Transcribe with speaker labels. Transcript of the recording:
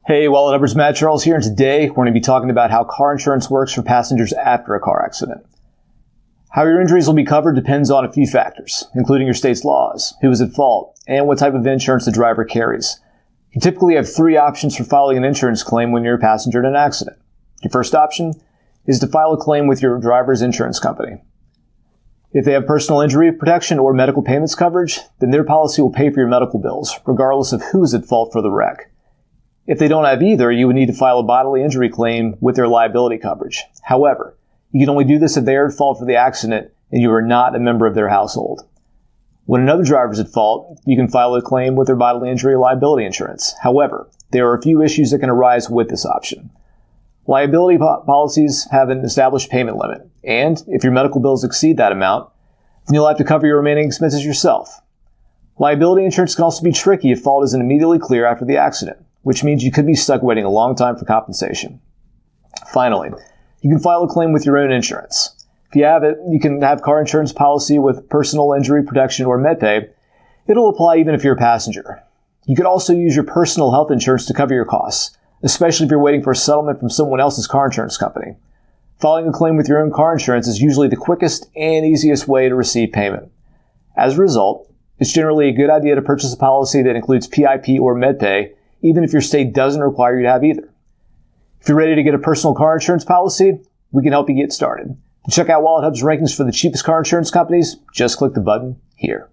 Speaker 1: Hey, Wallet Hubbers, Matt Charles here, and today we're going to be talking about how car insurance works for passengers after a car accident. How your injuries will be covered depends on a few factors, including your state's laws, who is at fault, and what type of insurance the driver carries. You typically have three options for filing an insurance claim when you're a passenger in an accident. Your first option is to file a claim with your driver's insurance company. If they have personal injury protection or medical payments coverage, then their policy will pay for your medical bills, regardless of who is at fault for the wreck. If they don't have either, you would need to file a bodily injury claim with their liability coverage. However, you can only do this if they are at fault for the accident and you are not a member of their household. When another driver is at fault, you can file a claim with their bodily injury liability insurance. However, there are a few issues that can arise with this option. Liability policies have an established payment limit, and if your medical bills exceed that amount, then you'll have to cover your remaining expenses yourself. Liability insurance can also be tricky if fault isn't immediately clear after the accident, which means you could be stuck waiting a long time for compensation. Finally, you can file a claim with your own insurance. If you have it, you can have car insurance policy with personal injury protection or MedPay. It'll apply even if you're a passenger. You could also use your personal health insurance to cover your costs, especially if you're waiting for a settlement from someone else's car insurance company. Filing a claim with your own car insurance is usually the quickest and easiest way to receive payment. As a result, it's generally a good idea to purchase a policy that includes PIP or MedPay, even if your state doesn't require you to have either. If you're ready to get a personal car insurance policy, we can help you get started. To check out Wallet Hub's rankings for the cheapest car insurance companies, just click the button here.